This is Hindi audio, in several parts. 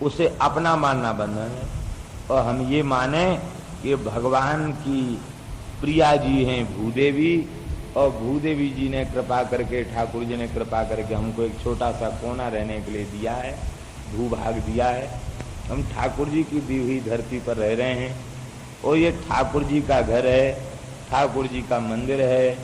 उसे अपना मानना बंधन है। और हम ये माने कि भगवान की प्रिया जी हैं भूदेवी, और भूदेवी जी ने कृपा करके, ठाकुर जी ने कृपा करके हमको एक छोटा सा कोना रहने के लिए दिया है, भूभाग दिया है। हम ठाकुर जी की दी हुई धरती पर रह रहे हैं, और ये ठाकुर जी का घर है, ठाकुर जी का मंदिर है,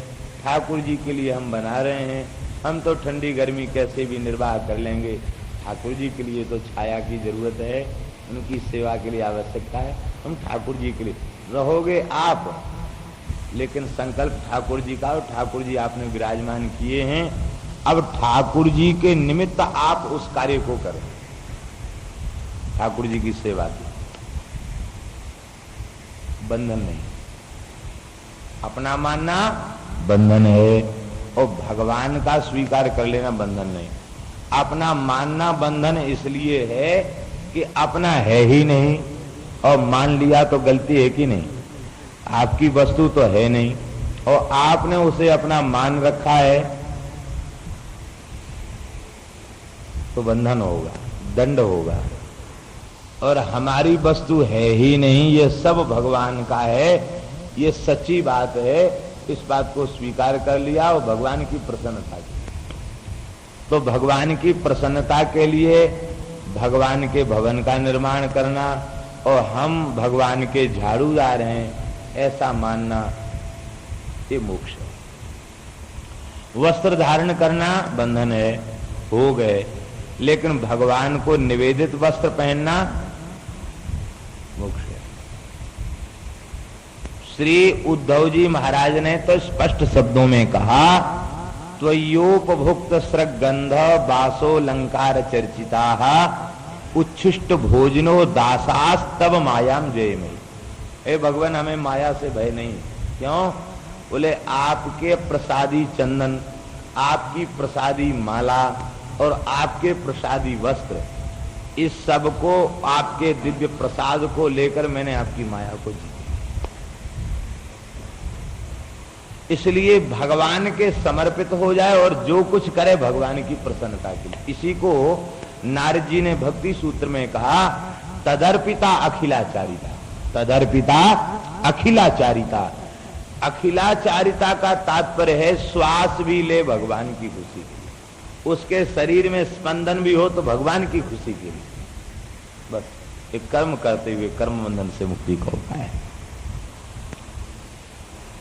ठाकुर जी के लिए हम बना रहे हैं। हम तो ठंडी गर्मी कैसे भी निर्वाह कर लेंगे, ठाकुर जी के लिए तो छाया की जरूरत है, उनकी सेवा के लिए आवश्यकता है। हम ठाकुर जी के लिए रहोगे आप, लेकिन संकल्प ठाकुर जी का, और ठाकुर जी आपने विराजमान किए हैं। अब ठाकुर जी के निमित्त आप उस कार्य को करें, ठाकुर जी की सेवा की। बंधन नहीं, अपना मानना बंधन है, और भगवान का स्वीकार कर लेना बंधन नहीं। अपना मानना बंधन इसलिए है कि अपना है ही नहीं, और मान लिया तो गलती है कि नहीं। आपकी वस्तु तो है नहीं, और आपने उसे अपना मान रखा है, तो बंधन होगा, दंड होगा। और हमारी वस्तु है ही नहीं, ये सब भगवान का है, ये सच्ची बात है। इस बात को स्वीकार कर लिया और भगवान की प्रसन्नता की। तो भगवान की प्रसन्नता के लिए भगवान के भवन का निर्माण करना, और हम भगवान के झाड़ूदार हैं ऐसा मानना, ये मोक्ष है। वस्त्र धारण करना बंधन है, हो गए, लेकिन भगवान को निवेदित वस्त्र पहनना मोक्ष है। श्री उद्धव जी महाराज ने तो स्पष्ट शब्दों में कहा, त्वयोपभुक्त स्रगंध बासो लंकार चर्चिता उच्छिष्ट भोजनो दासास्तव मायाम जयमयी। हे भगवान, हमें माया से भय नहीं। क्यों? बोले आपके प्रसादी चंदन, आपकी प्रसादी माला और आपके प्रसादी वस्त्र, इस सब को, आपके दिव्य प्रसाद को लेकर मैंने आपकी माया को जीता। इसलिए भगवान के समर्पित हो जाए और जो कुछ करे भगवान की प्रसन्नता के लिए। इसी को नारद जी ने भक्ति सूत्र में कहा, तदर्पिता अखिलाचारिता। तदर्पिता अखिलाचारिता। अखिलाचारिता का तात्पर्य है श्वास भी ले भगवान की खुशी के लिए, उसके शरीर में स्पंदन भी हो तो भगवान की खुशी के लिए। बस एक कर्म करते हुए कर्म बंधन से मुक्ति का उपाय है।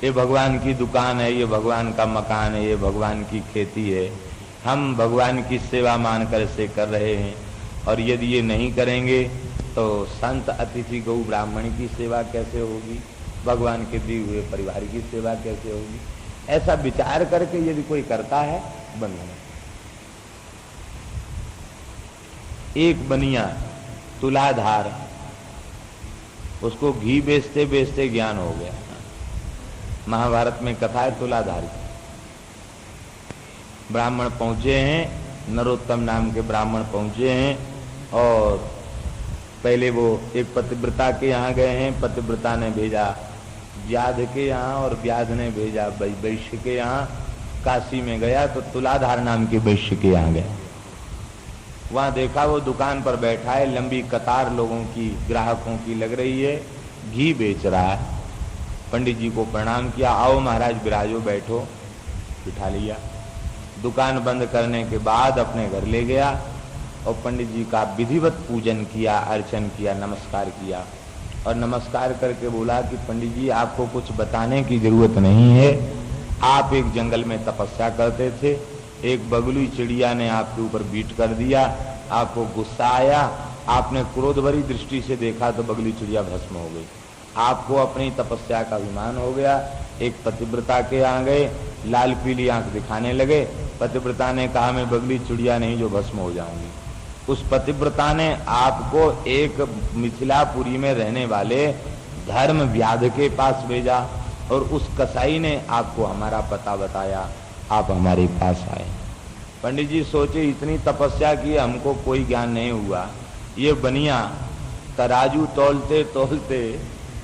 ये भगवान की दुकान है, ये भगवान का मकान है, ये भगवान की खेती है, हम भगवान की सेवा मानकर इसे कर रहे हैं। और यदि ये नहीं करेंगे तो संत अतिथि गौ ब्राह्मण की सेवा कैसे होगी, भगवान के दिए हुए परिवार की सेवा कैसे होगी। ऐसा विचार करके यदि कोई करता है, बंधन। एक बनिया तुलाधार, उसको घी बेचते बेचते ज्ञान हो गया। महाभारत में कथा है तुलाधार की। ब्राह्मण पहुंचे हैं, नरोत्तम नाम के ब्राह्मण पहुंचे हैं, और पहले वो एक पतिव्रता के यहाँ गए हैं, पतिव्रता ने भेजा व्याध के यहाँ, और व्याध ने भेजा वैश्य के यहाँ। काशी में गया तो तुलाधार नाम के वैश्य के यहाँ गया। वहां देखा वो दुकान पर बैठा है, लंबी कतार लोगों की, ग्राहकों की लग रही है, घी बेच रहा है। पंडित जी को प्रणाम किया, आओ महाराज विराजो, बैठो, बिठा लिया। दुकान बंद करने के बाद अपने घर ले गया और पंडित जी का विधिवत पूजन किया, अर्चन किया, नमस्कार किया। और नमस्कार करके बोला कि पंडित जी, आपको कुछ बताने की जरूरत नहीं है, आप एक जंगल में तपस्या करते थे, एक बगुली चिड़िया ने आपके ऊपर बीट कर दिया, आपको गुस्सा आया, आपने क्रोध भरी दृष्टि से देखा तो बगुली चिड़िया भस्म हो गई। आपको अपनी तपस्या का अभिमान हो गया। एक पतिव्रता के यहाँ गए, लाल पीली आंख दिखाने लगे। पतिव्रता ने कहा, मैं बगली चिड़िया नहीं जो भस्म हो जाऊंगी। उस पतिव्रता ने आपको एक मिथिलापुरी में रहने वाले धर्म व्याध के पास भेजा, और उस कसाई ने आपको हमारा पता बताया, आप हमारे पास आए। पंडित जी सोचे, इतनी तपस्या की, हमको कोई ज्ञान नहीं हुआ। ये बनिया तराजू तौलते तौलते,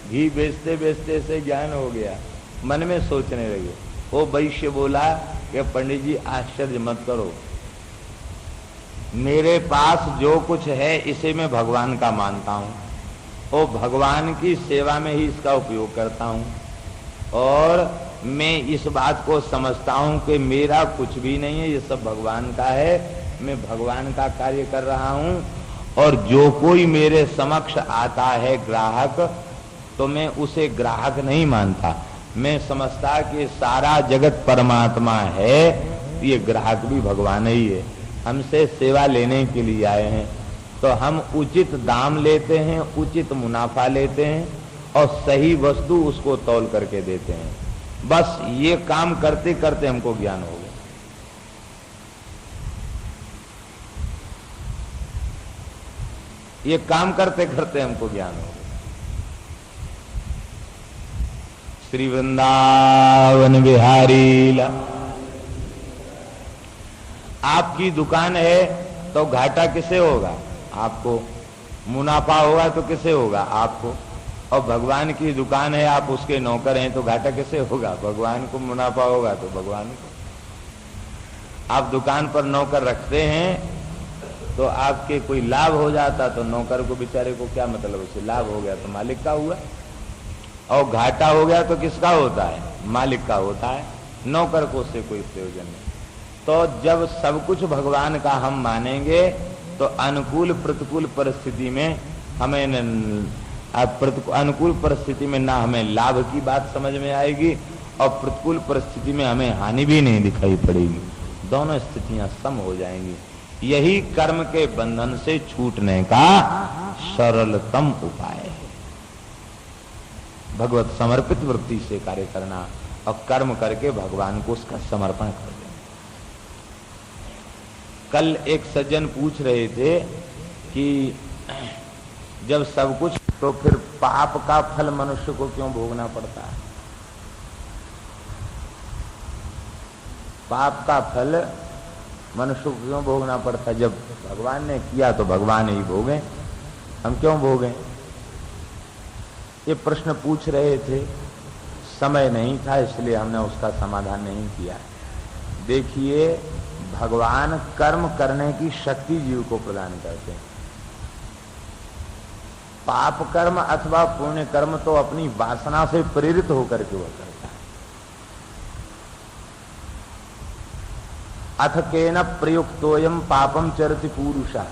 घी बेचते बेचते से ज्ञान हो गया। मन में सोचने लगे। वो वैश्य बोला कि पंडित जी आश्चर्य मत करो, मेरे पास जो कुछ है इसे मैं भगवान का मानता हूँ और भगवान की सेवा में ही इसका उपयोग करता हूँ, और मैं इस बात को समझता हूँ कि मेरा कुछ भी नहीं है, ये सब भगवान का है, मैं भगवान का कार्य कर रहा हूँ। और जो कोई मेरे समक्ष आता है ग्राहक, तो मैं उसे ग्राहक नहीं मानता, मैं समझता कि सारा जगत परमात्मा है, ये ग्राहक भी भगवान ही है, हमसे सेवा लेने के लिए आए हैं। तो हम उचित दाम लेते हैं, उचित मुनाफा लेते हैं और सही वस्तु उसको तौल करके देते हैं। बस ये काम करते करते हमको ज्ञान हो गया। ये काम करते करते हमको ज्ञान हो गया। श्री वृंदावन बिहारी ला। आपकी दुकान है तो घाटा किसे होगा? आपको। मुनाफा होगा तो किसे होगा? आपको। और भगवान की दुकान है, आप उसके नौकर हैं, तो घाटा किसे होगा? भगवान को। मुनाफा होगा तो भगवान को। आप दुकान पर नौकर रखते हैं तो आपके कोई लाभ हो जाता तो नौकर को बेचारे को क्या मतलब, उसे लाभ हो गया तो मालिक का हुआ, और घाटा हो गया तो किसका होता है? मालिक का होता है, नौकर को उससे कोई प्रयोजन नहीं। तो जब सब कुछ भगवान का हम मानेंगे तो अनुकूल प्रतिकूल परिस्थिति में हमें अनुकूल परिस्थिति में ना हमें लाभ की बात समझ में आएगी और प्रतिकूल परिस्थिति में हमें हानि भी नहीं दिखाई पड़ेगी, दोनों स्थितियां सम हो जाएंगी। यही कर्म के बंधन से छूटने का सरलतम उपाय है, भगवत समर्पित वृत्ति से कार्य करना और कर्म करके भगवान को उसका समर्पण कर देना। कल एक सज्जन पूछ रहे थे कि जब सब कुछ, तो फिर पाप का फल मनुष्य को क्यों भोगना पड़ता है? पाप का फल मनुष्य को क्यों भोगना पड़ता है? जब भगवान ने किया तो भगवान ही भोगे, हम क्यों भोगें? ये प्रश्न पूछ रहे थे, समय नहीं था इसलिए हमने उसका समाधान नहीं किया। देखिए, भगवान कर्म करने की शक्ति जीव को प्रदान करते हैं। पाप कर्म अथवा पुण्य कर्म तो अपनी वासना से प्रेरित होकर के वह करता है। अथ केन प्रयुक्तोयम पापम चरति पुरुषः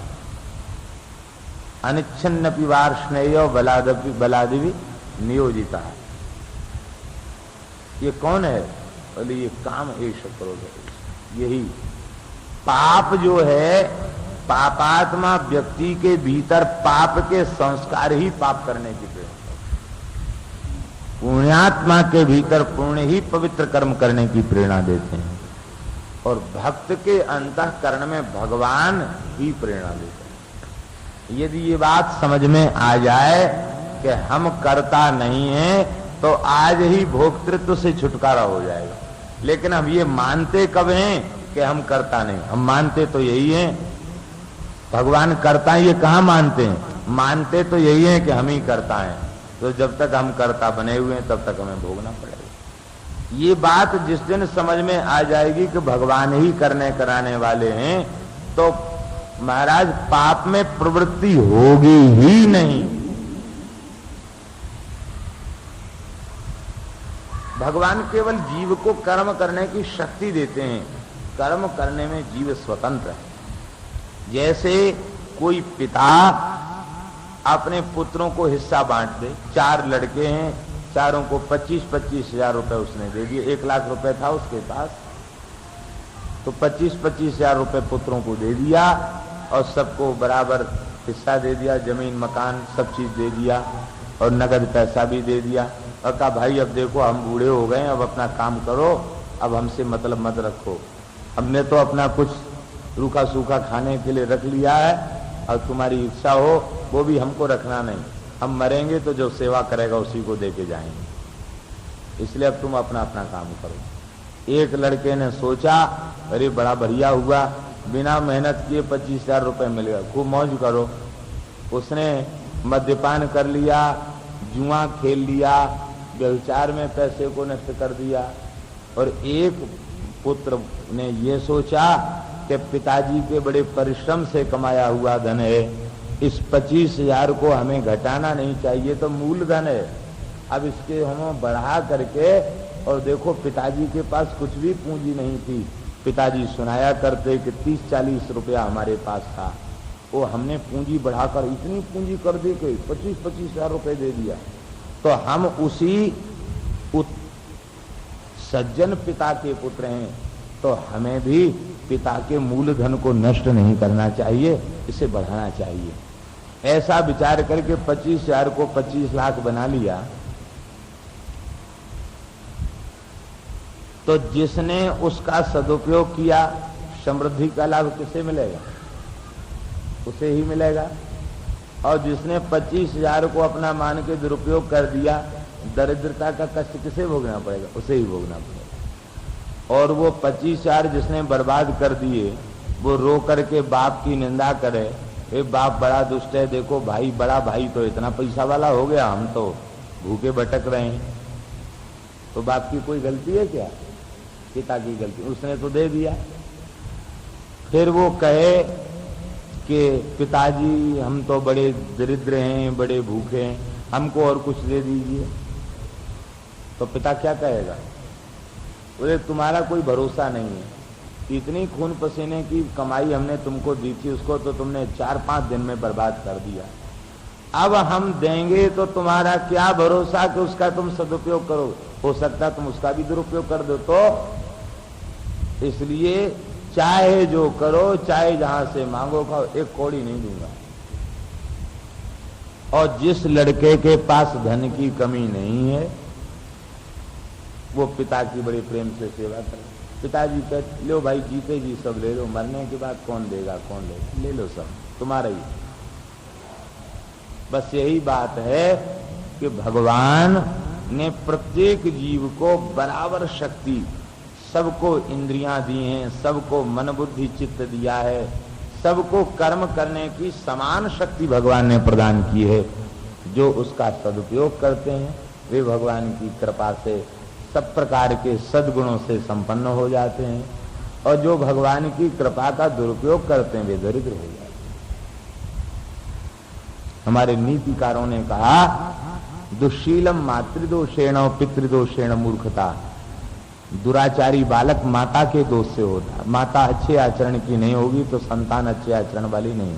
अनिच्छन्नपि वार्ष्णेय बलादिवि नियोजिता। ये कौन है? बोले ये काम एष क्रोध, यही पाप जो है, पापात्मा व्यक्ति के भीतर पाप के संस्कार ही पाप करने की प्रेरणा, पुण्यात्मा के भीतर पुण्य ही पवित्र कर्म करने की प्रेरणा देते हैं, और भक्त के अंतःकरण में भगवान ही प्रेरणा देते हैं। यदि ये बात समझ में आ जाए कि हम कर्ता नहीं हैं तो आज ही भोक्तृत्व से छुटकारा हो जाएगा। लेकिन हम ये मानते कब हैं कि हम कर्ता नहीं? हम मानते तो यही हैं भगवान करता है, ये कहाँ मानते हैं? मानते तो यही है कि हम ही करता हैं। तो जब तक हम कर्ता बने हुए हैं तब तक हमें भोगना पड़ेगा। ये बात जिस दिन समझ में आ जाएगी कि भगवान ही करने कराने वाले हैं, तो महाराज पाप में प्रवृत्ति होगी ही नहीं। भगवान केवल जीव को कर्म करने की शक्ति देते हैं, कर्म करने में जीव स्वतंत्र है। जैसे कोई पिता अपने पुत्रों को हिस्सा बांट दे, 4 लड़के हैं, चारों को 25-25 हजार रुपए उसने दे दिए। 1 लाख रुपए था उसके पास, तो 25-25 हजार रुपए पुत्रों को दे दिया और सबको बराबर हिस्सा दे दिया, जमीन मकान सब चीज दे दिया और नगद पैसा भी दे दिया, और कहा भाई अब देखो हम बूढ़े हो गए, अब अपना काम करो, अब हमसे मतलब मत रखो, हमने तो अपना कुछ रूखा सूखा खाने के लिए रख लिया है, और तुम्हारी इच्छा हो वो भी हमको रखना नहीं, हम मरेंगे तो जो सेवा करेगा उसी को दे के जाएंगे, इसलिए अब तुम अपना अपना काम करो। एक लड़के ने सोचा अरे बड़ा बढ़िया हुआ, बिना मेहनत किए 25,000 रुपए मिल गया, खूब मौज करो। उसने मद्यपान कर लिया, जुआ खेल लिया, व्यभिचार में पैसे को नष्ट कर दिया, और एक पुत्र ने ये सोचा कि पिताजी के बड़े परिश्रम से कमाया हुआ धन है, इस 25,000 को हमें घटाना नहीं चाहिए, तो मूलधन है। अब इसके हम बढ़ा करके, और देखो पिताजी के पास कुछ भी पूंजी नहीं थी। पिताजी सुनाया करते कि 30-40 रुपया हमारे पास था, वो हमने पूंजी बढ़ाकर इतनी पूंजी कर दी कि 25,000 रुपये दे दिया। तो हम उसी सज्जन पिता के पुत्र हैं, तो हमें भी पिता के मूलधन को नष्ट नहीं करना चाहिए, इसे बढ़ाना चाहिए। ऐसा विचार करके 25,000 को 25 लाख बना लिया। तो जिसने उसका सदुपयोग किया, समृद्धि का लाभ किसे मिलेगा? उसे ही मिलेगा। और जिसने 25,000 को अपना मान के दुरुपयोग कर दिया, दरिद्रता का कष्ट किसे भोगना पड़ेगा? उसे ही भोगना पड़ेगा। और वो 25,000 जिसने बर्बाद कर दिए, वो रो करके बाप की निंदा करे, ए बाप बड़ा दुष्ट है, देखो भाई, बड़ा भाई तो इतना पैसा वाला हो गया, हम तो भूखे भटक रहे हैं। तो बाप की कोई गलती है क्या? पिता की गलती, उसने तो दे दिया। फिर वो कहे कि पिताजी हम तो बड़े दरिद्र हैं, बड़े भूखे हैं, हमको और कुछ दे दीजिए। तो पिता क्या कहेगा? बोले तुम्हारा कोई भरोसा नहीं है, इतनी खून पसीने की कमाई हमने तुमको दी थी, उसको तो तुमने 4-5 दिन में बर्बाद कर दिया। अब हम देंगे तो तुम्हारा क्या भरोसा कि उसका तुम सदुपयोग करो? हो सकता तुम उसका भी दुरुपयोग कर दो। तो इसलिए चाहे जो करो, चाहे जहां से मांगो खाओ, एक कौड़ी नहीं दूंगा। और जिस लड़के के पास धन की कमी नहीं है, वो पिता की बड़े प्रेम से सेवा करे। पिताजी कहते लो भाई, जीते जी सब ले लो, मरने के बाद कौन देगा? कौन लेगा? ले लो, सब तुम्हारा ही। बस यही बात है कि भगवान ने प्रत्येक जीव को बराबर शक्ति, सबको इंद्रियां दी हैं, सबको मन बुद्धि चित्त दिया है, सबको कर्म करने की समान शक्ति भगवान ने प्रदान की है। जो उसका सदुपयोग करते हैं वे भगवान की कृपा से सब प्रकार के सद्गुणों से संपन्न हो जाते हैं, और जो भगवान की कृपा का दुरुपयोग करते हैं वे दरिद्र हो जाते हैं। हमारे नीतिकारों ने कहा, दुशीलम मातृदोषेण पितृदोषेण मूर्खता। दुराचारी बालक माता के दोष से होता है। माता अच्छे आचरण की नहीं होगी तो संतान अच्छे आचरण वाली नहीं।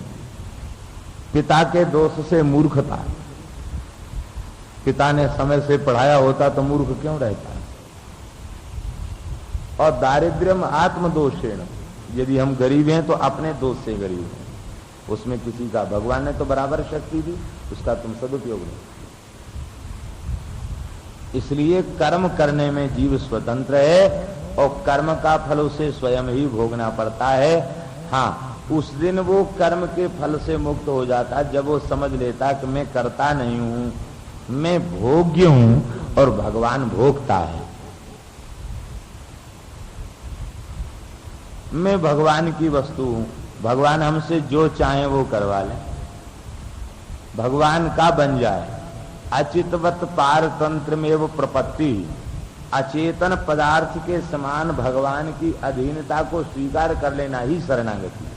पिता के दोष से मूर्खता। पिता ने समय से पढ़ाया होता तो मूर्ख क्यों रहता? और दारिद्र्यम आत्मदोषेण, यदि हम गरीब हैं तो अपने दोष से गरीब हैं, उसमें किसी का, भगवान ने तो बराबर शक्ति दी, उसका तुम सदुपयोग नहीं। इसलिए कर्म करने में जीव स्वतंत्र है, और कर्म का फल उसे स्वयं ही भोगना पड़ता है। हाँ, उस दिन वो कर्म के फल से मुक्त हो जाता जब वो समझ लेता कि मैं करता नहीं हूं, मैं भोग्य हूं और भगवान भोगता है। मैं भगवान की वस्तु हूं, भगवान हमसे जो चाहे वो करवा ले, भगवान का बन जाए। अचितवत पारतंत्र में वो प्रपत्ति, अचेतन पदार्थ के समान भगवान की अधीनता को स्वीकार कर लेना ही शरणागति है।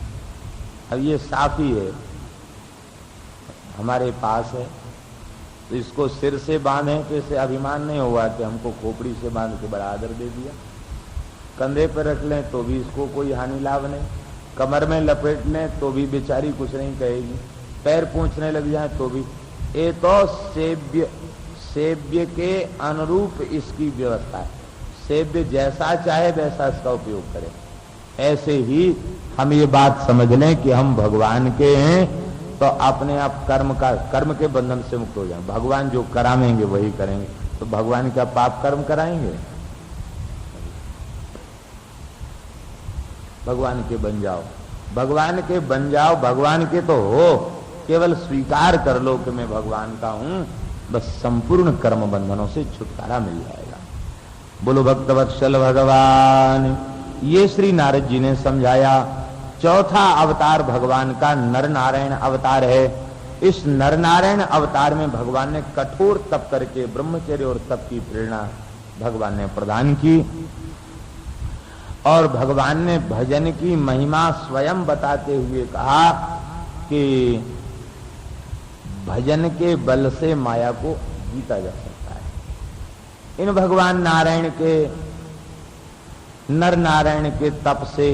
अब ये साफ ही है, हमारे पास है तो इसको सिर से बांधे तो इसे अभिमान नहीं होगा कि हमको खोपड़ी से बांध के बड़ा आदर दे दिया। कंधे पर रख लें तो भी इसको कोई हानि लाभ नहीं, कमर में लपेट लें तो भी बेचारी कुछ नहीं कहेगी, पैर पूंछने लग जाए तो भी। ये तो सेव्य के अनुरूप इसकी व्यवस्था है। सेव्य जैसा चाहे वैसा इसका उपयोग करें। ऐसे ही हम ये बात समझ लें कि हम भगवान के हैं, तो अपने आप कर्म के बंधन से मुक्त हो जाए। भगवान जो कराएंगे वही करेंगे, तो भगवान क्या पाप कर्म कराएंगे? भगवान के बन जाओ, भगवान के बन जाओ, भगवान के तो हो, केवल स्वीकार कर लो कि मैं भगवान का हूं, बस संपूर्ण कर्म बंधनों से छुटकारा मिल जाएगा। बोलो भक्तवत्सल भगवान। ये श्री नारद जी ने समझाया। चौथा अवतार भगवान का नर नारायण अवतार है। इस नर नारायण अवतार में भगवान ने कठोर तप करके ब्रह्मचर्य और तप की प्रेरणा भगवान ने प्रदान की। और भगवान ने भजन की महिमा स्वयं बताते हुए कहा कि भजन के बल से माया को जीता जा सकता है। इन भगवान नारायण के, नर नारायण के तप से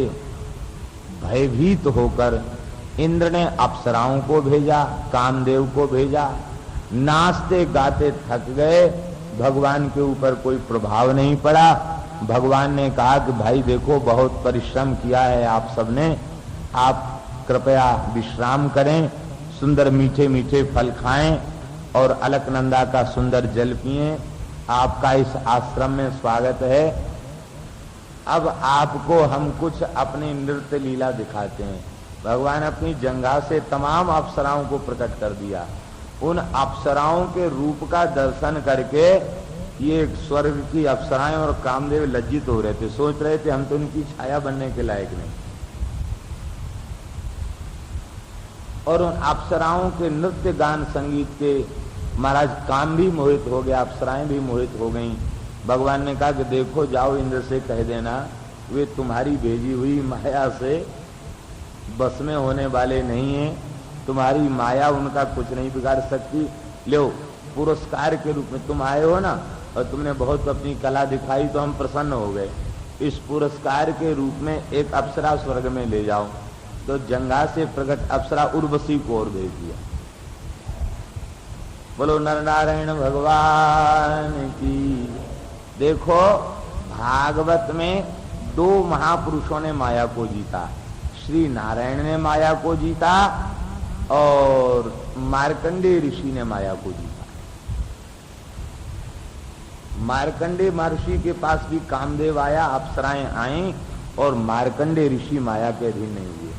भयभीत होकर इंद्र ने अप्सराओं को भेजा, कामदेव को भेजा। नाचते गाते थक गए, भगवान के ऊपर कोई प्रभाव नहीं पड़ा। भगवान ने कहा कि भाई देखो, बहुत परिश्रम किया है आप सबने, आप कृपया विश्राम करें, सुंदर मीठे मीठे फल खाएं और अलकनंदा का सुंदर जल पिएं। आपका इस आश्रम में स्वागत है। अब आपको हम कुछ अपनी नृत्य लीला दिखाते हैं। भगवान अपनी जंघा से तमाम अप्सराओं को प्रकट कर दिया। उन अप्सराओं के रूप का दर्शन करके ये स्वर्ग की अप्सराएं और कामदेव लज्जित हो रहे थे, सोच रहे थे हम तो उनकी छाया बनने के लायक नहीं। और उन अप्सराओं के नृत्य गान संगीत के महाराज काम भी मोहित हो गया, अप्सराएं भी मोहित हो गईं। भगवान ने कहा कि देखो, जाओ इंद्र से कह देना वे तुम्हारी भेजी हुई माया से बस में होने वाले नहीं हैं, तुम्हारी माया उनका कुछ नहीं बिगाड़ सकती। लो, पुरस्कार के रूप में तुम आए हो ना, और तुमने बहुत अपनी कला दिखाई तो हम प्रसन्न हो गए। इस पुरस्कार के रूप में एक अप्सरा स्वर्ग में ले जाओ। तो जंगा से प्रकट अप्सरा उर्वशी को और भेज दिया। बोलो नर नारायण भगवान की। देखो, भागवत में दो महापुरुषों ने माया को जीता। श्री नारायण ने माया को जीता और मार्कंडेय ऋषि ने माया को जीता। मार्कंडेय महर्षि के पास भी कामदेव आया, अप्सराएं आई और मार्कंडेय ऋषि माया के अधीन नहीं हुए।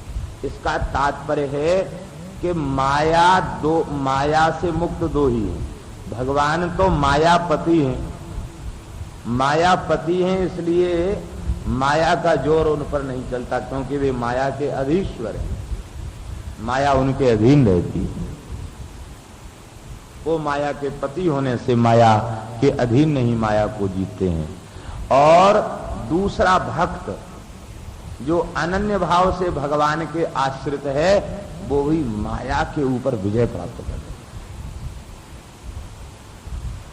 इसका तात्पर्य है कि माया से मुक्त दो ही हैं। भगवान तो मायापति हैं, मायापति हैं, इसलिए माया का जोर उन पर नहीं चलता, क्योंकि वे माया के अधीश्वर हैं, माया उनके अधीन रहती है। वो माया के पति होने से माया के अधीन नहीं माया को जीतते हैं। और दूसरा भक्त जो अनन्य भाव से भगवान के आश्रित है, वो भी माया के ऊपर विजय प्राप्त करते हैं।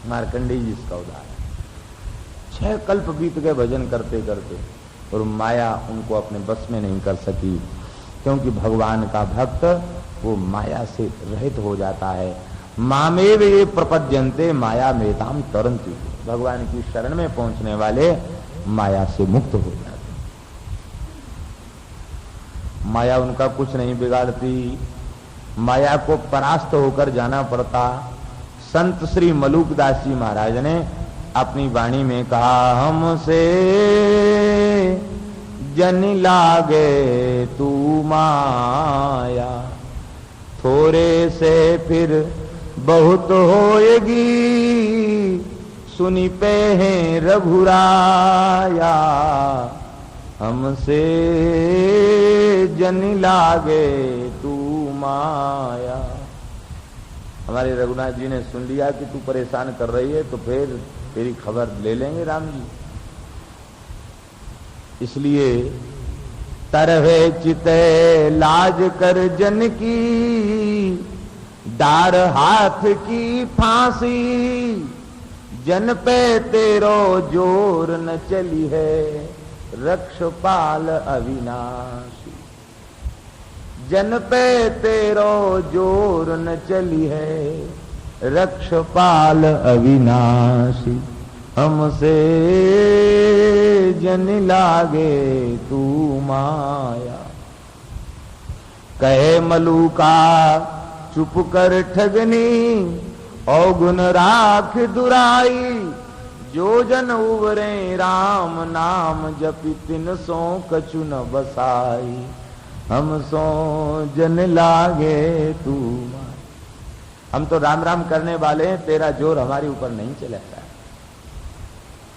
मार्कंडेय जी इसका उदाहरण। 6 कल्प बीत गए भजन करते करते और माया उनको अपने बस में नहीं कर सकी, क्योंकि भगवान का भक्त वो माया से रहित हो जाता है। मामेव ये प्रपद्यन्ते माया मेताम तरन्ति। भगवान की शरण में पहुंचने वाले माया से मुक्त हो जाते। माया उनका कुछ नहीं बिगाड़ती, माया को परास्त होकर जाना पड़ता। संत श्री मलूकदास जी महाराज ने अपनी वाणी में कहा, हमसे जन लागे तू माया, थोड़े से फिर बहुत होएगी, सुनी पे हैं रघुराया। हमसे जन लागे तू माया। हमारे रघुनाथ जी ने सुन लिया कि तू परेशान कर रही है, तो फिर तेरी खबर ले लेंगे राम जी। इसलिए तरवे चिते लाज कर जन की, डार हाथ की फांसी, जन पे तेरो जोर न चली है, रक्षपाल अविनाशी। जन पे तेरो जोर न चली है, रक्षपाल अविनाशी। हमसे जन लागे तू माया। कहे मलूका चुप कर ठगनी, औगुन राख दुराई, जो जन उबरे राम नाम जपि तिन सो कछु न बसाई। हम सो जन लागे तू माया। हम तो राम राम करने वाले हैं, तेरा जोर हमारे ऊपर नहीं चलेगा।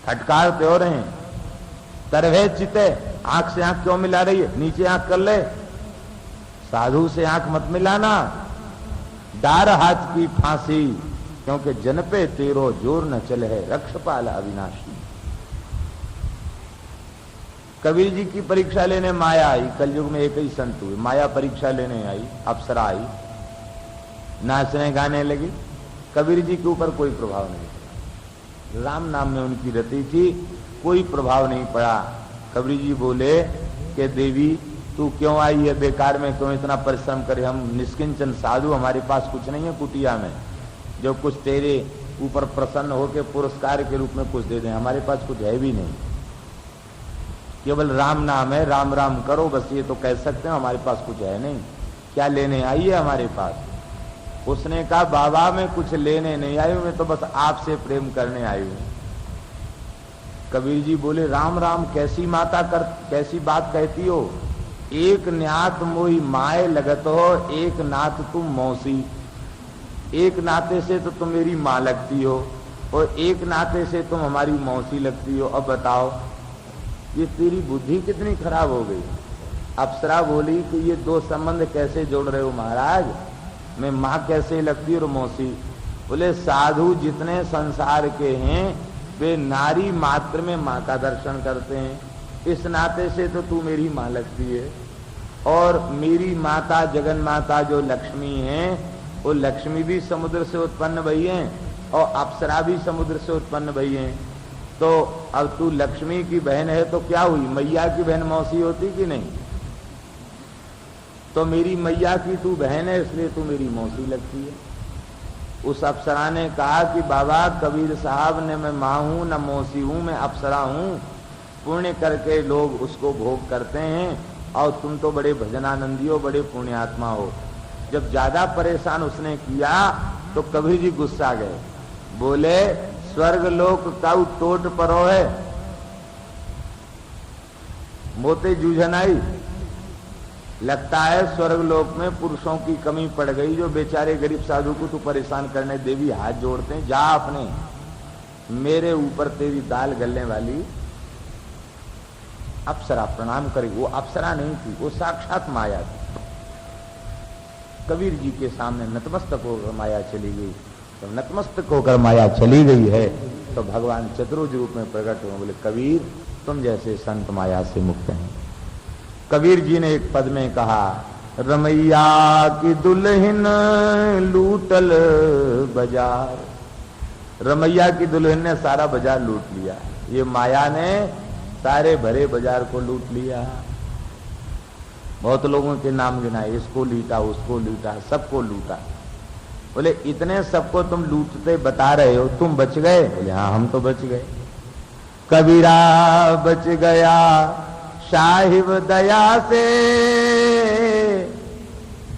फटकार तो रहे हैं। तरवे चिते, आंख से आंख क्यों मिला रही है, नीचे आंख कर ले। साधु से आंख मत मिलाना। डार हाथ की फांसी, क्योंकि जन पे तेरो जोर न चले है, रक्षपाल अविनाशी। कबीर जी की परीक्षा लेने माया आई। कलयुग में एक ही संत हुए, माया परीक्षा लेने आई, अप्सरा आई, नाचने गाने लगी। कबीर जी के ऊपर कोई प्रभाव नहीं पड़ा, राम नाम में उनकी रति थी, कोई प्रभाव नहीं पड़ा। कबीर जी बोले कि देवी तू क्यों आई है, बेकार में क्यों इतना परिश्रम करे, हम निष्किंचन साधु, हमारे पास कुछ नहीं है कुटिया में जो कुछ तेरे ऊपर प्रसन्न होकर पुरस्कार के रूप में कुछ दे दें, हमारे पास कुछ है भी नहीं, केवल राम नाम है, राम राम करो बस, ये तो कह सकते हो, हमारे पास कुछ है नहीं, क्या लेने आई है हमारे पास। उसने कहा बाबा मैं कुछ लेने नहीं आई हूं, मैं तो बस आपसे प्रेम करने आई हूं। कबीर जी बोले राम राम कैसी कैसी बात कहती हो, एक न्यात मोही माए लगत हो, एक नात तुम मौसी, एक नाते से तो तुम मेरी माँ लगती हो और एक नाते से तुम हमारी मौसी लगती हो, अब बताओ ये तेरी बुद्धि कितनी खराब हो गई। अप्सरा बोली कि ये दो संबंध कैसे जोड़ रहे हो महाराज, मैं माँ कैसे लगती और मौसी। बोले साधु जितने संसार के हैं वे नारी मात्र में माँ का दर्शन करते हैं, इस नाते से तो तू मेरी माँ लगती है, और मेरी माता जगन माता जो लक्ष्मी है वो लक्ष्मी भी समुद्र से उत्पन्न भई है और अप्सरा भी समुद्र से उत्पन्न भई है, तो अब तू लक्ष्मी की बहन है तो क्या हुई, मैया की बहन मौसी होती कि नहीं, तो मेरी मैया की तू बहन है इसलिए तू मेरी मौसी लगती है। उस अप्सरा ने कहा कि बाबा कबीर साहब ने मैं माँ हूं न मौसी हूं, मैं अप्सरा हूं, पुण्य करके लोग उसको भोग करते हैं और तुम तो बड़े भजनानंदी हो, बड़े पुण्यात्मा हो। जब ज्यादा परेशान उसने किया तो कबीर जी गुस्सा गए, बोले स्वर्ग लोक काऊ टोट परो है, मोते जूझन आई, लगता है स्वर्ग लोक में पुरुषों की कमी पड़ गई, जो बेचारे गरीब साधु को तू परेशान करने। देवी हाथ जोड़ते हैं, जा अपने मेरे ऊपर तेरी दाल गलने वाली अप्सरा प्रणाम करी। वो अप्सरा नहीं थी, वो साक्षात माया थी। कबीर जी के सामने नतमस्तक होकर माया चली गई। तो नतमस्तक होकर माया चली गई है तो भगवान चतुर्भुज रूप में प्रकट हुए, बोले कबीर तुम जैसे संत माया से मुक्त हैं। कबीर जी ने एक पद में कहा रमैया की दुल्हन लूटल बाजार, रमैया की दुल्हन ने सारा बाजार लूट लिया, ये माया ने सारे भरे बाजार को लूट लिया। बहुत लोगों के नाम गिनाए, इसको लूटा उसको लूटा सबको लूटा। बोले इतने सबको तुम लूटते बता रहे हो, तुम बच गए? बोले हाँ हम तो बच गए। कबीरा बच गया साहिब दया से,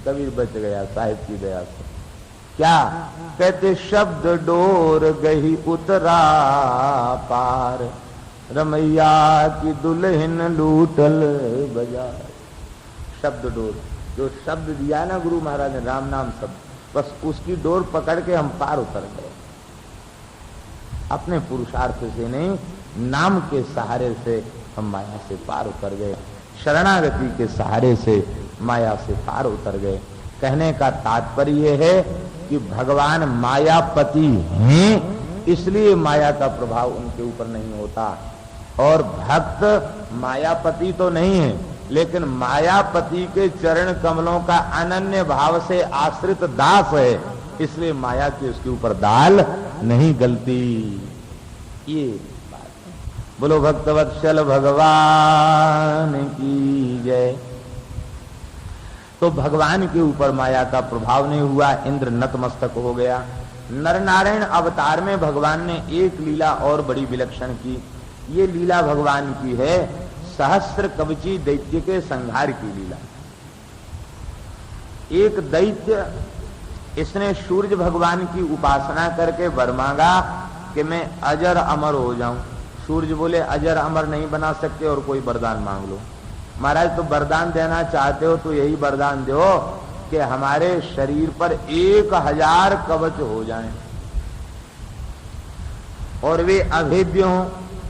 कबीर बच गया साहिब की दया से। क्या कहते, शब्द डोर गही उतरा पार, रमैया की दुल्हन लूटल बाजार। शब्द डोर, जो शब्द दिया ना गुरु महाराज ने, राम नाम शब्द, बस उसकी डोर पकड़ के हम पार उतर गए। अपने पुरुषार्थ से नहीं, नाम के सहारे से हम माया से पार उतर गए, शरणागति के सहारे से माया से पार उतर गए। कहने का तात्पर्य है कि भगवान मायापति हैं, इसलिए माया का प्रभाव उनके ऊपर नहीं होता। और भक्त मायापति तो नहीं है, लेकिन मायापति के चरण कमलों का अनन्य भाव से आश्रित दास है, इसलिए माया की उसके ऊपर दाल नहीं गलती। ये बात, बोलो भक्तवत्सल भगवान की जय। तो भगवान के ऊपर माया का प्रभाव नहीं हुआ, इंद्र नतमस्तक हो गया। नरनारायण अवतार में भगवान ने एक लीला और बड़ी विलक्षण की। ये लीला भगवान की है सहस्त्र कवची दैत्य के संहार की लीला। एक दैत्य, इसने सूर्य भगवान की उपासना करके वर मांगा कि मैं अजर अमर हो जाऊं। सूर्य बोले अजर अमर नहीं बना सकते और कोई वरदान मांग लो। महाराज तो वरदान देना चाहते हो तो यही वरदान दो कि हमारे शरीर पर 1000 कवच हो जाएं और वे अभेद्य हों।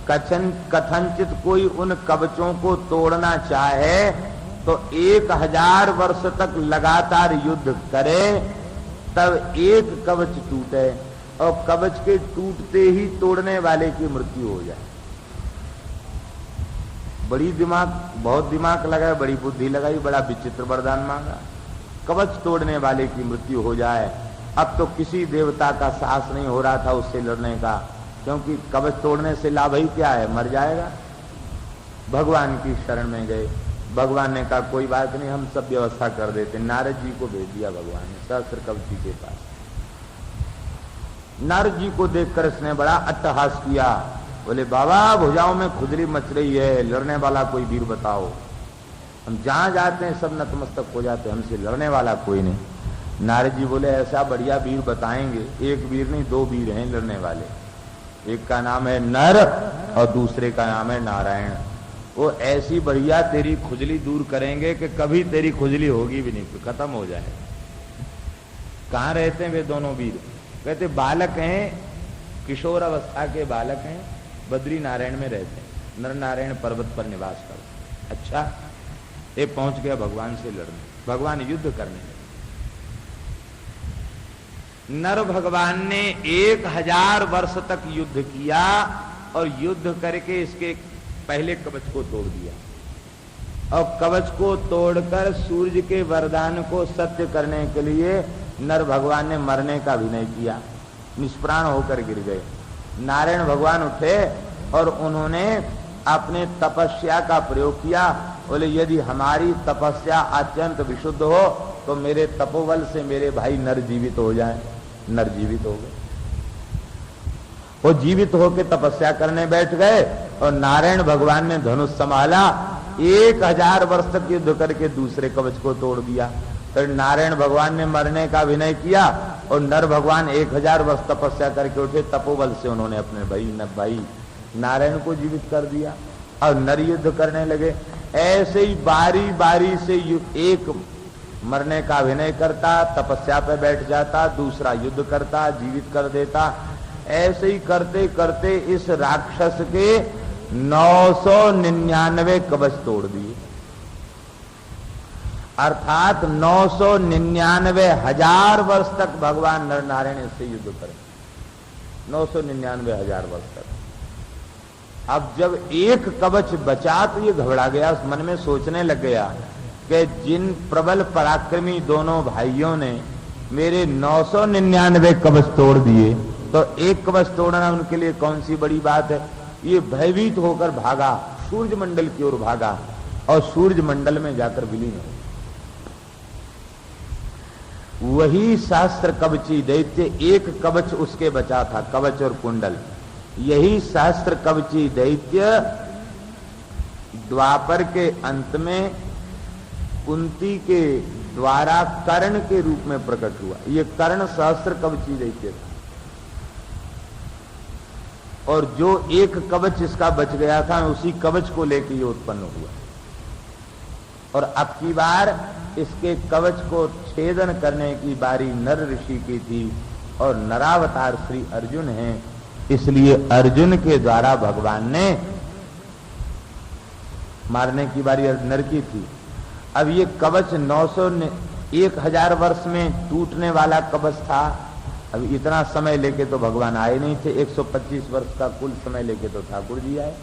कथनचित कोई उन कवचों को तोड़ना चाहे तो 1000 वर्ष तक लगातार युद्ध करे, तब एक कवच टूटे और कवच के टूटते ही तोड़ने वाले की मृत्यु हो जाए। बड़ी दिमाग, बहुत दिमाग लगाया, बड़ी बुद्धि लगाई, बड़ा विचित्र वरदान मांगा, कवच तोड़ने वाले की मृत्यु हो जाए। अब तो किसी देवता का साहस नहीं हो रहा था उससे लड़ने का, क्योंकि कवच तोड़ने से लाभ ही क्या है, मर जाएगा। भगवान की शरण में गए। भगवान ने कहा कोई बात नहीं, हम सब व्यवस्था कर देते। नारद जी को भेज दिया भगवान ने सहस्त्र कवची के पास। नारद जी को देखकर इसने बड़ा अट्टहास किया, बोले बाबा भुजाओं में खुजली मच रही है, लड़ने वाला कोई वीर बताओ। हम जहां जाते हैं सब नतमस्तक हो जाते हैं, हमसे लड़ने वाला कोई नहीं। नारद जी बोले ऐसा बढ़िया वीर बताएंगे, एक वीर नहीं दो वीर हैं लड़ने वाले, एक का नाम है नर और दूसरे का नाम है नारायण। वो ऐसी बढ़िया तेरी खुजली दूर करेंगे कि कभी तेरी खुजली होगी भी नहीं, खत्म हो जाए। कहाँ रहते हैं वे दोनों वीर? कहते बालक हैं, किशोर अवस्था के बालक हैं, बद्री नारायण में रहते हैं, नर नारायण पर्वत पर निवास करते। अच्छा, ये पहुंच गया भगवान से लड़ने, भगवान युद्ध करने लगे। नर भगवान ने 1000 वर्ष तक युद्ध किया और युद्ध करके इसके पहले कवच को तोड़ दिया, और कवच को तोड़कर सूर्य के वरदान को सत्य करने के लिए नर भगवान ने मरने का अभिनय किया, निष्प्राण होकर गिर गए। नारायण भगवान उठे और उन्होंने अपने तपस्या का प्रयोग किया। बोले यदि हमारी तपस्या अत्यंत विशुद्ध हो तो मेरे तपोबल से मेरे भाई नर जीवित हो जाए। नर जीवित हो गए, वो जीवित होकर तपस्या करने बैठ गए और नारायण भगवान ने धनुष संभाला, 1000 वर्ष तक युद्ध करके दूसरे कवच को तोड़ दिया। फिर नारायण भगवान ने मरने का अभिनय किया और नर भगवान 1000 वर्ष तपस्या करके उठे, तपोबल से उन्होंने अपने भाई नारायण को जीवित कर दिया और नर युद्ध करने लगे। ऐसे ही बारी बारी से एक मरने का अभिनय करता, तपस्या पे बैठ जाता, दूसरा युद्ध करता, जीवित कर देता। ऐसे ही करते करते इस राक्षस के 999 कवच तोड़ दिए, अर्थात 999,000 वर्ष तक भगवान नर नारायण इससे युद्ध करें, 999,000 वर्ष तक। अब जब एक कवच बचा तो ये घबरा गया, उस मन में सोचने लग गया कि जिन प्रबल पराक्रमी दोनों भाइयों ने मेरे 999 कवच तोड़ दिए तो एक कवच तोड़ना उनके लिए कौन सी बड़ी बात है। ये भयभीत होकर भागा, सूर्य मंडल की ओर भागा और सूर्य मंडल में जाकर विलीन हो। वही सहस्त्र कवची दैत्य, एक कवच उसके बचा था, कवच और कुंडल। यही सहस्त्र कवची दैत्य द्वापर के अंत में कुंती के द्वारा कर्ण के रूप में प्रकट हुआ। ये कर्ण सहस्त्र कवची दैत्य था, और जो एक कवच इसका बच गया था उसी कवच को लेकर ये उत्पन्न हुआ। और अब की बार इसके कवच को छेदन करने की बारी नर ऋषि की थी और नरावतार श्री अर्जुन हैं, इसलिए अर्जुन के द्वारा भगवान ने मारने की बारी नर की थी। अब ये कवच 1000 वर्ष में टूटने वाला कवच था। अब इतना समय लेके तो भगवान आए नहीं थे, 125 वर्ष का कुल समय लेके तो ठाकुर जी आए।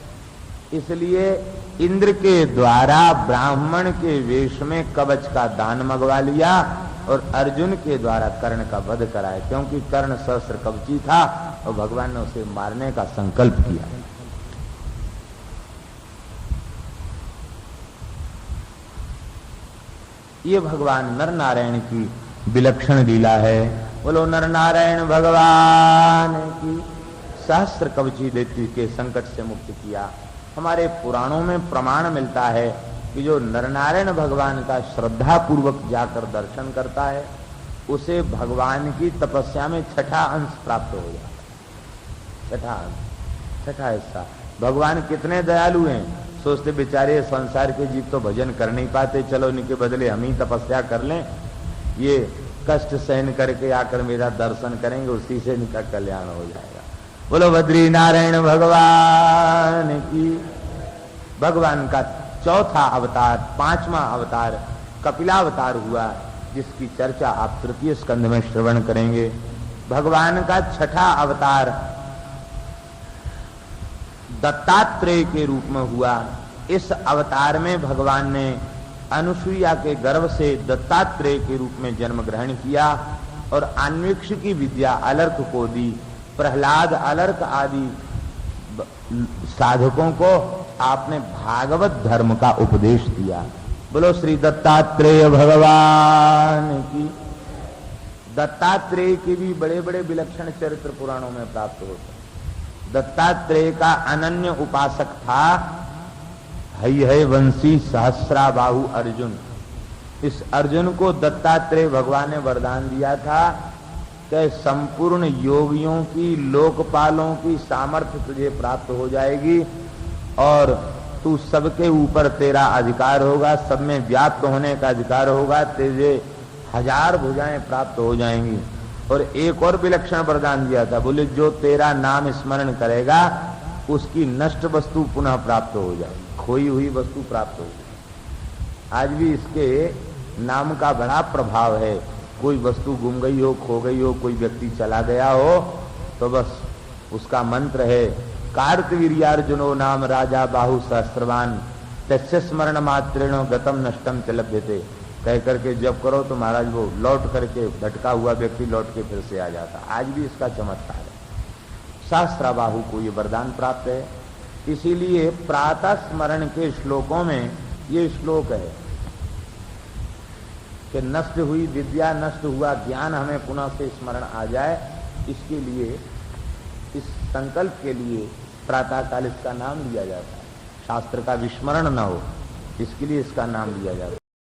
इसलिए इंद्र के द्वारा ब्राह्मण के वेश में कवच का दान मंगवा लिया और अर्जुन के द्वारा कर्ण का वध कराया, क्योंकि कर्ण सहस्त्र कवची था और भगवान ने उसे मारने का संकल्प किया। ये भगवान नर नारायण की विलक्षण लीला है। बोलो नर नारायण भगवान की। सहस्त्र कवची दैत्य के संकट से मुक्त किया। हमारे पुराणों में प्रमाण मिलता है कि जो नर नारायण भगवान का श्रद्धा पूर्वक जाकर दर्शन करता है उसे भगवान की तपस्या में छठा अंश प्राप्त हो जाता है। छठा अंश, छठा हिस्सा। भगवान कितने दयालु हैं, सोचते बेचारे संसार के जीव तो भजन कर नहीं पाते, चलो इनके बदले हम ही तपस्या कर लें, ये कष्ट सहन करके आकर मेरा दर्शन करेंगे, उसी से इनका कल्याण हो जाएगा। बोलो बद्री नारायण भगवान की। भगवान का चौथा अवतार, 5वां अवतार कपिलावतार हुआ, जिसकी चर्चा आप तृतीय स्कंध में श्रवण करेंगे। भगवान का छठा अवतार दत्तात्रेय के रूप में हुआ, इस अवतार में भगवान ने अनुसुईया के गर्भ से दत्तात्रेय के रूप में जन्म ग्रहण किया और अन्वेक्ष की विद्या अलर्क को दी। प्रहलाद, अलर्क आदि साधकों को आपने भागवत धर्म का उपदेश दिया। बोलो श्री दत्तात्रेय भगवान की। दत्तात्रेय के भी बड़े बड़े विलक्षण चरित्र पुराणों में प्राप्त होते हैं। दत्तात्रेय का अनन्य उपासक था है वंशी सहस्राबाहु अर्जुन। इस अर्जुन को दत्तात्रेय भगवान ने वरदान दिया था कि संपूर्ण योगियों की, लोकपालों की सामर्थ्य तुझे प्राप्त हो जाएगी और तू सबके ऊपर तेरा अधिकार होगा, सब में व्याप्त होने का अधिकार होगा, तुझे 1000 भुजाएं प्राप्त हो जाएंगी। और एक और विलक्षण वरदान दिया था, बोले जो तेरा नाम स्मरण करेगा उसकी नष्ट वस्तु पुनः प्राप्त हो जाएगी, खोई हुई वस्तु प्राप्त हो जाएगी। आज भी इसके नाम का बड़ा प्रभाव है। कोई वस्तु गुम गई हो, खो गई हो, कोई व्यक्ति चला गया हो, तो बस उसका मंत्र है कार्तवीर्यार्जुनो नाम राजा बाहु सहस्रवान तस्य स्मरण मात्रेण गतम नष्टम च लभ्यते। कह करके जब करो तो महाराज वो लौट करके, भटका हुआ व्यक्ति लौट के फिर से आ जाता। आज भी इसका चमत्कार है। सहस्राबाहु को ये वरदान प्राप्त है। इसीलिए प्रातः स्मरण के श्लोकों में ये श्लोक है कि नष्ट हुई विद्या, नष्ट हुआ ज्ञान हमें पुनः से स्मरण आ जाए। इसके लिए, इस संकल्प के लिए प्रातः काल इसका नाम लिया जाता है। शास्त्र का विस्मरण न हो, इसके लिए इसका नाम लिया जाता